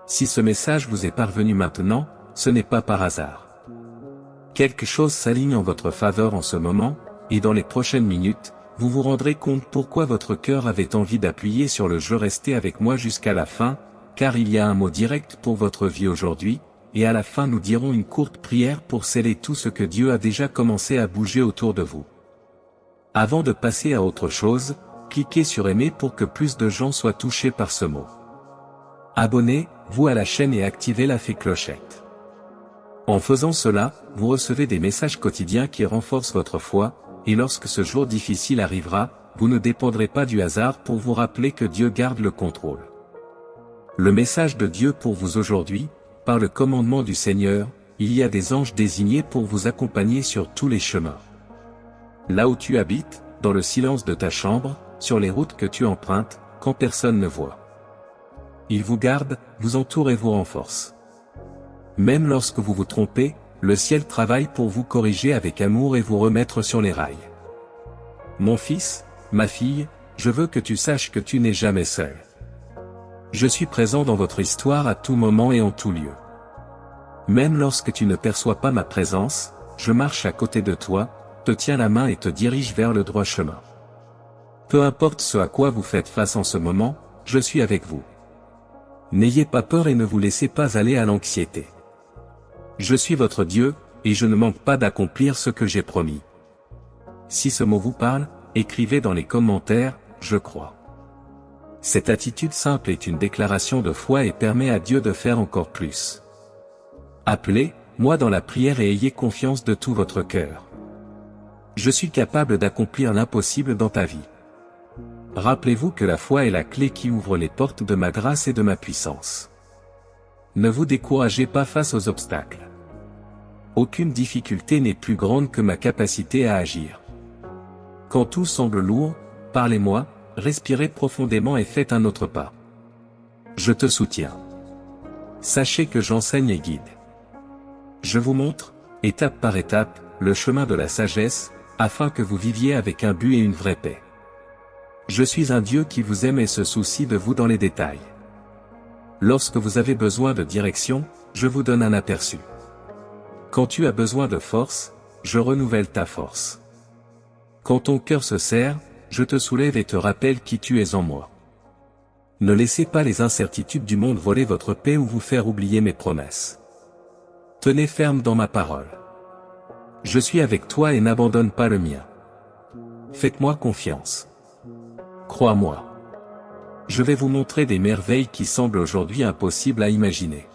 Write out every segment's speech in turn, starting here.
Si ce message vous est parvenu maintenant, ce n'est pas par hasard. Quelque chose s'aligne en votre faveur en ce moment, et dans les prochaines minutes, vous vous rendrez compte pourquoi votre cœur avait envie d'appuyer sur le « Je restez avec moi jusqu'à la fin », car il y a un mot direct pour votre vie aujourd'hui, et à la fin nous dirons une courte prière pour sceller tout ce que Dieu a déjà commencé à bouger autour de vous. Avant de passer à autre chose, cliquez sur aimer pour que plus de gens soient touchés par ce mot. Abonnez-vous à la chaîne et activez la clochette. En faisant cela, vous recevez des messages quotidiens qui renforcent votre foi, et lorsque ce jour difficile arrivera, vous ne dépendrez pas du hasard pour vous rappeler que Dieu garde le contrôle. Le message de Dieu pour vous aujourd'hui, par le commandement du Seigneur, il y a des anges désignés pour vous accompagner sur tous les chemins. Là où tu habites, dans le silence de ta chambre, sur les routes que tu empruntes, quand personne ne voit. Ils vous gardent, vous entourent et vous renforcent. Même lorsque vous vous trompez, le ciel travaille pour vous corriger avec amour et vous remettre sur les rails. Mon fils, ma fille, je veux que tu saches que tu n'es jamais seul. Je suis présent dans votre histoire à tout moment et en tout lieu. Même lorsque tu ne perçois pas ma présence, je marche à côté de toi, te tiens la main et te dirige vers le droit chemin. Peu importe ce à quoi vous faites face en ce moment, je suis avec vous. N'ayez pas peur et ne vous laissez pas aller à l'anxiété. Je suis votre Dieu, et je ne manque pas d'accomplir ce que j'ai promis. Si ce mot vous parle, écrivez dans les commentaires, je crois. Cette attitude simple est une déclaration de foi et permet à Dieu de faire encore plus. Appelez-moi dans la prière et ayez confiance de tout votre cœur. Je suis capable d'accomplir l'impossible dans ta vie. Rappelez-vous que la foi est la clé qui ouvre les portes de ma grâce et de ma puissance. Ne vous découragez pas face aux obstacles. Aucune difficulté n'est plus grande que ma capacité à agir. Quand tout semble lourd, parlez-moi, respirez profondément et faites un autre pas. Je te soutiens. Sachez que j'enseigne et guide. Je vous montre, étape par étape, le chemin de la sagesse, afin que vous viviez avec un but et une vraie paix. Je suis un Dieu qui vous aime et se soucie de vous dans les détails. Lorsque vous avez besoin de direction, je vous donne un aperçu. Quand tu as besoin de force, je renouvelle ta force. Quand ton cœur se serre, je te soulève et te rappelle qui tu es en moi. Ne laissez pas les incertitudes du monde voler votre paix ou vous faire oublier mes promesses. Tenez ferme dans ma parole. Je suis avec toi et n'abandonne pas le mien. Faites-moi confiance. Crois-moi. Je vais vous montrer des merveilles qui semblent aujourd'hui impossibles à imaginer.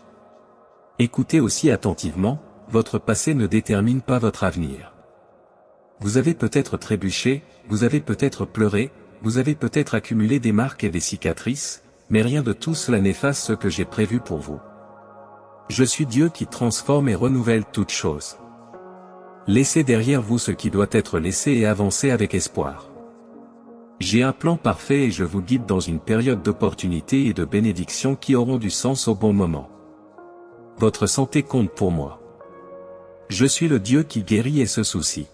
Écoutez aussi attentivement, votre passé ne détermine pas votre avenir. Vous avez peut-être trébuché, vous avez peut-être pleuré, vous avez peut-être accumulé des marques et des cicatrices, mais rien de tout cela n'efface ce que j'ai prévu pour vous. Je suis Dieu qui transforme et renouvelle toutes choses. Laissez derrière vous ce qui doit être laissé et avancez avec espoir. J'ai un plan parfait et je vous guide dans une période d'opportunité et de bénédiction qui auront du sens au bon moment. Votre santé compte pour moi. Je suis le Dieu qui guérit et se soucie.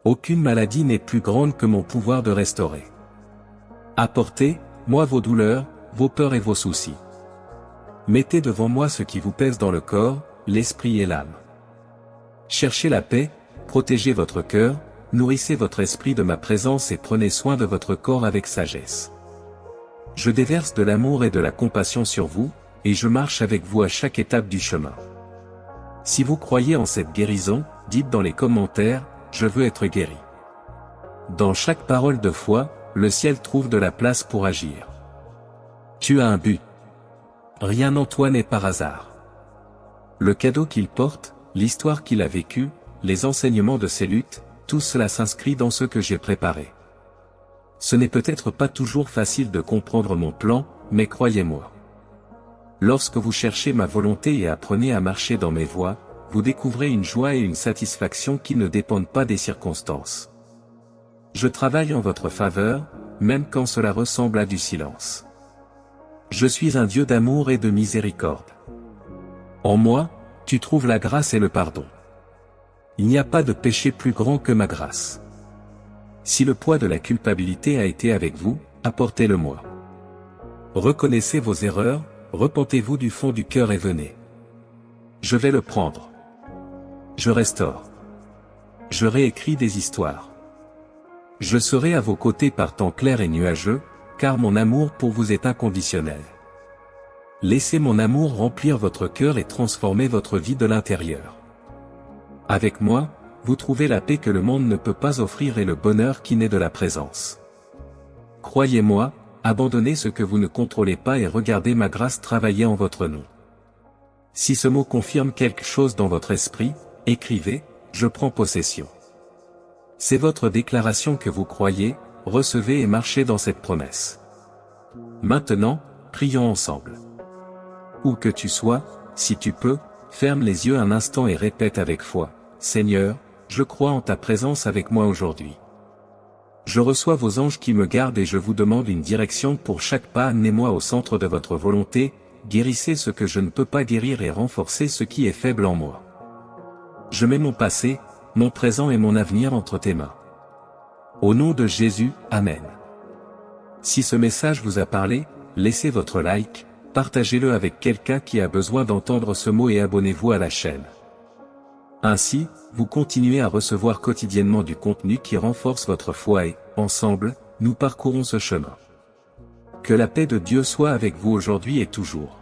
Aucune maladie n'est plus grande que mon pouvoir de restaurer. Apportez-moi vos douleurs, vos peurs et vos soucis. Mettez devant moi ce qui vous pèse dans le corps, l'esprit et l'âme. Cherchez la paix, protégez votre cœur, nourrissez votre esprit de ma présence et prenez soin de votre corps avec sagesse. Je déverse de l'amour et de la compassion sur vous, et je marche avec vous à chaque étape du chemin. Si vous croyez en cette guérison, dites dans les commentaires, je veux être guéri. Dans chaque parole de foi, le ciel trouve de la place pour agir. Tu as un but. Rien en toi n'est par hasard. Le cadeau qu'il porte, l'histoire qu'il a vécue, les enseignements de ses luttes, tout cela s'inscrit dans ce que j'ai préparé. Ce n'est peut-être pas toujours facile de comprendre mon plan, mais croyez-moi. Lorsque vous cherchez ma volonté et apprenez à marcher dans mes voies, vous découvrez une joie et une satisfaction qui ne dépendent pas des circonstances. Je travaille en votre faveur, même quand cela ressemble à du silence. Je suis un Dieu d'amour et de miséricorde. En moi, tu trouves la grâce et le pardon. Il n'y a pas de péché plus grand que ma grâce. Si le poids de la culpabilité a été avec vous, apportez-le-moi. Reconnaissez vos erreurs, repentez-vous du fond du cœur et venez. Je vais le prendre. Je restaure. Je réécris des histoires. Je serai à vos côtés par temps clair et nuageux, car mon amour pour vous est inconditionnel. Laissez mon amour remplir votre cœur et transformer votre vie de l'intérieur. Avec moi, vous trouvez la paix que le monde ne peut pas offrir et le bonheur qui naît de la présence. Croyez-moi, abandonnez ce que vous ne contrôlez pas et regardez ma grâce travailler en votre nom. Si ce mot confirme quelque chose dans votre esprit, écrivez, je prends possession. C'est votre déclaration que vous croyez, recevez et marchez dans cette promesse. Maintenant, prions ensemble. Où que tu sois, si tu peux, ferme les yeux un instant et répète avec foi, Seigneur, je crois en ta présence avec moi aujourd'hui. Je reçois vos anges qui me gardent et je vous demande une direction pour chaque pas. Amenez-moi au centre de votre volonté, guérissez ce que je ne peux pas guérir et renforcez ce qui est faible en moi. Je mets mon passé, mon présent et mon avenir entre tes mains. Au nom de Jésus, Amen. Si ce message vous a parlé, laissez votre like, partagez-le avec quelqu'un qui a besoin d'entendre ce mot et abonnez-vous à la chaîne. Ainsi, vous continuez à recevoir quotidiennement du contenu qui renforce votre foi et, ensemble, nous parcourons ce chemin. Que la paix de Dieu soit avec vous aujourd'hui et toujours.